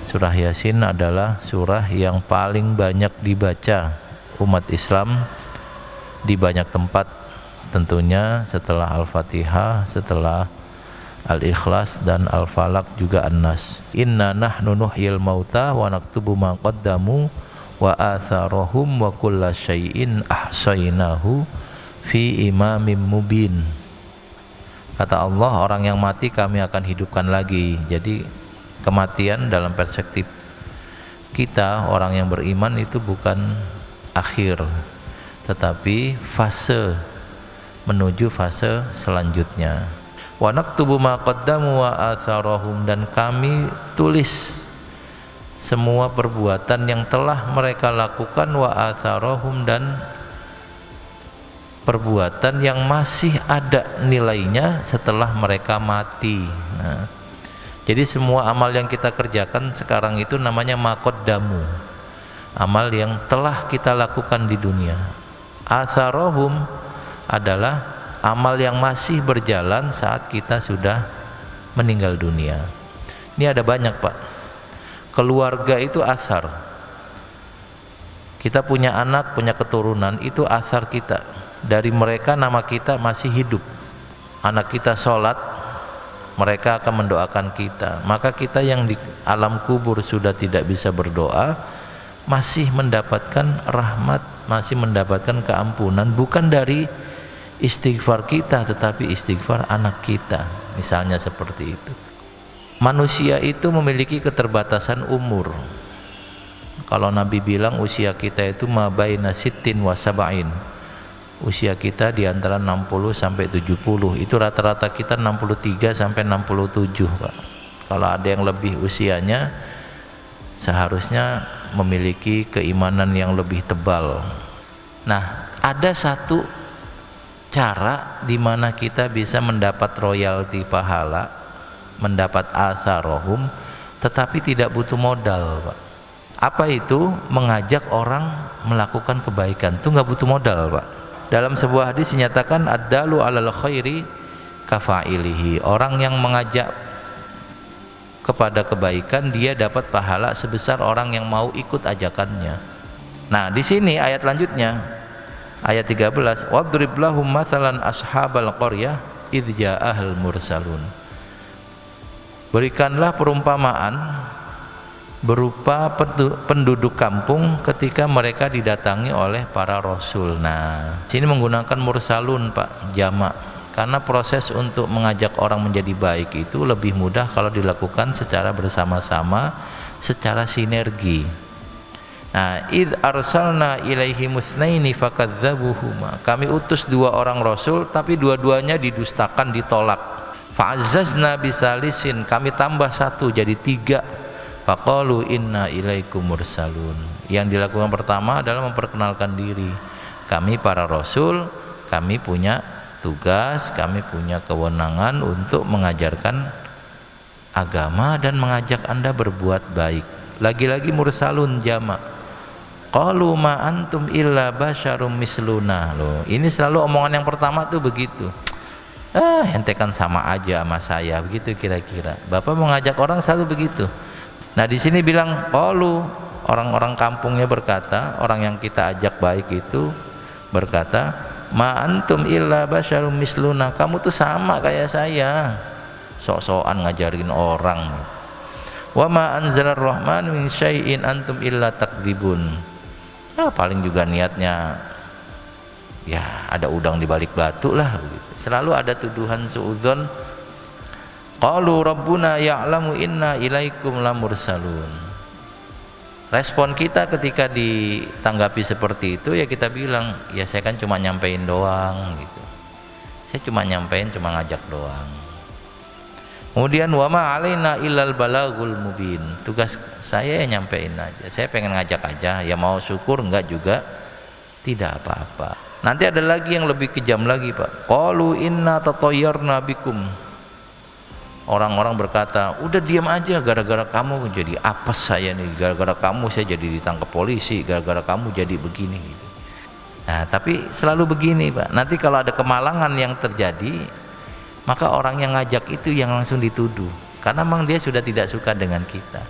Surah Yasin adalah surah yang paling banyak dibaca umat Islam di banyak tempat, tentunya setelah Al-Fatihah, setelah Al-Ikhlas dan Al-Falaq, juga An-Nas. Inna nahnu nuhyil mauta wa naktubu ma qaddamu wa atharahum wa kulla syai'in ahsaynahu fi imamin mubin. Kata Allah, orang yang mati kami akan hidupkan lagi. Jadi kematian dalam perspektif kita orang yang beriman itu bukan akhir, tetapi fase menuju fase selanjutnya. Wa naktubu ma qaddamu wa atharahum, dan kami tulis semua perbuatan yang telah mereka lakukan, wa atharahum, dan perbuatan yang masih ada nilainya setelah mereka mati. Nah, jadi semua amal yang kita kerjakan sekarang itu namanya ma qaddamu, amal yang telah kita lakukan di dunia. Atharahum adalah amal yang masih berjalan saat kita sudah meninggal dunia. Ini ada banyak, Pak. Keluarga itu athar. Kita punya anak, punya keturunan, itu athar kita. Dari mereka nama kita masih hidup. Anak kita sholat, mereka akan mendoakan kita. Maka kita yang di alam kubur sudah tidak bisa berdoa, masih mendapatkan rahmat, masih mendapatkan keampunan, bukan dari istighfar kita, tetapi istighfar anak kita. Misalnya seperti itu. Manusia itu memiliki keterbatasan umur. Kalau Nabi bilang usia kita itu ma baina sittin wa sab'in, usia kita di antara 60 sampai 70. Itu rata-rata kita 63 sampai 67, Pak. Kalau ada yang lebih usianya, seharusnya memiliki keimanan yang lebih tebal. Nah, ada satu cara di mana kita bisa mendapat royalti pahala, mendapat atharohum, tetapi tidak butuh modal, Pak. Apa itu? Mengajak orang melakukan kebaikan. Itu nggak butuh modal, Pak. Dalam sebuah hadis dinyatakan ad-dalu 'alal khairi kafa'ilihi. Orang yang mengajak kepada kebaikan, dia dapat pahala sebesar orang yang mau ikut ajakannya. Nah, di sini ayat lanjutnya, ayat 13, wadrib lahum mathalan ashabal qaryah idh ja'ahal mursalun. Berikanlah perumpamaan berupa penduduk kampung ketika mereka didatangi oleh para rasul. Nah, sini menggunakan mursalun, Pak, jamak, karena proses untuk mengajak orang menjadi baik itu lebih mudah kalau dilakukan secara bersama-sama, secara sinergi. Nah, id arsalna ilaihi mutsnaini fakadzabuhuma. Kami utus dua orang rasul, tapi dua-duanya didustakan, ditolak. Fa'azzazna bisalisin, kami tambah satu jadi 3. Faqalu inna ilaikum mursalun. Yang dilakukan pertama adalah memperkenalkan diri. Kami para rasul, kami punya tugas, kami punya kewenangan untuk mengajarkan agama dan mengajak Anda berbuat baik. Lagi-lagi mursalun jamak. Qalu ma antum illa basyarum misluna. Loh, ini selalu omongan yang pertama tuh begitu. Ente kan sama aja sama saya, begitu kira-kira. Bapak mengajak orang selalu begitu. Nah, di sini bilang qalu, orang-orang kampungnya berkata, orang yang kita ajak baik itu berkata, ma antum illa basyarum misluna. Kamu tuh sama kayak saya. Sok-sokan ngajarin orang. Wa ma anzalar rahman min syai'in antum illa takdzibun. Paling juga niatnya ya ada udang di balik batu lah begitu. Selalu ada tuduhan suudzon. Qalu rabbuna ya'lamu inna ilaikum lamursalun. Respon kita ketika ditanggapi seperti itu, ya kita bilang, ya saya kan cuma nyampein doang gitu. Saya cuma nyampein, cuma ngajak doang. Kemudian wa ma alaina illal balagul mubin. Tugas saya ya nyampein aja. Saya pengen ngajak aja, ya mau syukur enggak juga tidak apa-apa. Nanti ada lagi yang lebih kejam lagi, Pak. Qalu inna tatayyarna bikum. Orang-orang berkata, udah diam aja, gara-gara kamu jadi apes saya nih, gara-gara kamu saya jadi ditangkap polisi, gara-gara kamu jadi begini gitu. Nah, tapi selalu begini, Pak. Nanti kalau ada kemalangan yang terjadi, maka orang yang ngajak itu yang langsung dituduh, karena memang dia sudah tidak suka dengan kita.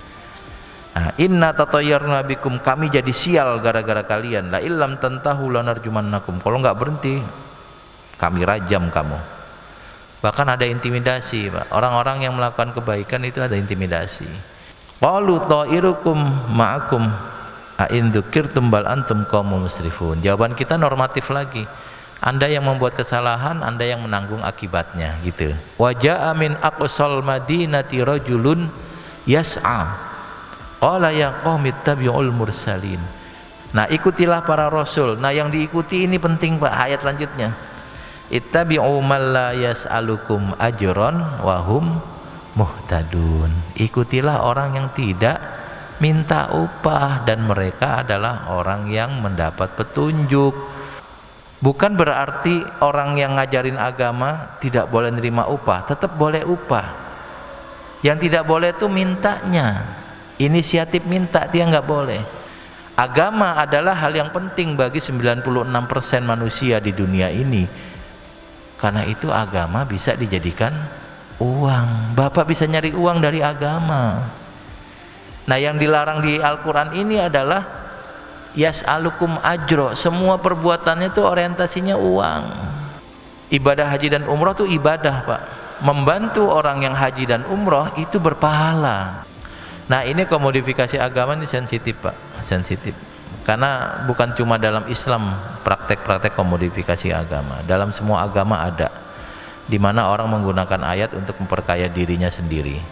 Nah, inna tatayyarna bikum, kami jadi sial gara-gara kalian. La illam tantahu lanarjumannakum, kalau nggak berhenti kami rajam kamu. Bahkan ada intimidasi, Pak. Orang-orang yang melakukan kebaikan itu ada intimidasi. Qalu ta'irukum ma'akum a in dzukirtum bal antum qaumun musrifun. Jawaban kita normatif lagi. Anda yang membuat kesalahan, Anda yang menanggung akibatnya, gitu. Wa ja'a min aqsal madinati rajulun yas'a. Qala ya qaumi ittabi'ul mursalin. Nah, ikutilah para rasul. Nah, yang diikuti ini penting, Pak, ayat lanjutnya. Ittabi'u man la yas'alukum ajron wa hum muhtadun. Ikutilah orang yang tidak minta upah dan mereka adalah orang yang mendapat petunjuk. Bukan berarti orang yang ngajarin agama tidak boleh nerima upah, tetap boleh upah. Yang tidak boleh itu mintanya, inisiatif minta dia nggak boleh. Agama adalah hal yang penting bagi 96% manusia di dunia ini. Karena itu agama bisa dijadikan uang. Bapak bisa nyari uang dari agama. Nah, yang dilarang di Al-Quran ini adalah yas'alukum ajro. Semua perbuatannya itu orientasinya uang. Ibadah haji dan umroh itu ibadah, Pak. Membantu orang yang haji dan umroh itu berpahala. Nah, ini komodifikasi agama ini sensitif, Pak. Sensitif. Karena bukan cuma dalam Islam praktek-praktek komodifikasi agama. Dalam semua agama ada, di mana orang menggunakan ayat untuk memperkaya dirinya sendiri.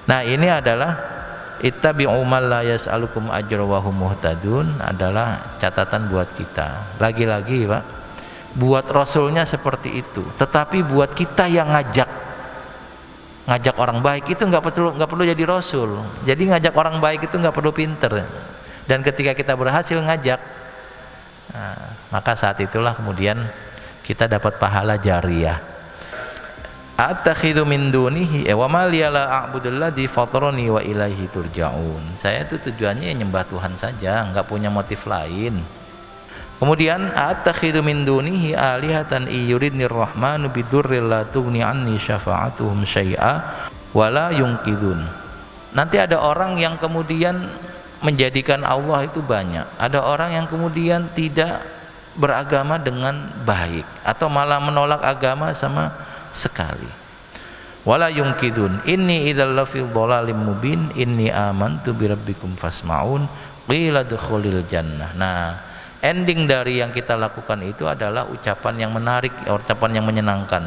Nah, ini adalah ittabi'u man la yas'alukum ajra wa hum muhtadun adalah catatan buat kita. Lagi-lagi, Pak, buat rasulnya seperti itu, tetapi buat kita yang ngajak orang baik itu nggak perlu jadi rasul. Jadi ngajak orang baik itu nggak perlu pinter. Dan ketika kita berhasil ngajak, nah, maka saat itulah kemudian kita dapat pahala jariyah. Attakhidhu min dunihi wa ma liya la a'budul ladzi fatarani wa ilaihi turja'un. Saya itu tujuannya nyembah Tuhan saja, enggak punya motif lain. Kemudian attakhidhu min dunihi alihatan yuridnir rahmanu bidurril la tughni anni syafa'atuhum syai'a wa la yunqidun. Nanti ada orang yang kemudian menjadikan Allah itu banyak. Ada orang yang kemudian tidak beragama dengan baik atau malah menolak agama sama sekali. Wala yungkidun inni idzal lafil dhalalim mubin inni amantu birabbikum fasma'un qila dukhulil jannah. Nah, ending dari yang kita lakukan itu adalah ucapan yang menarik, ucapan yang menyenangkan.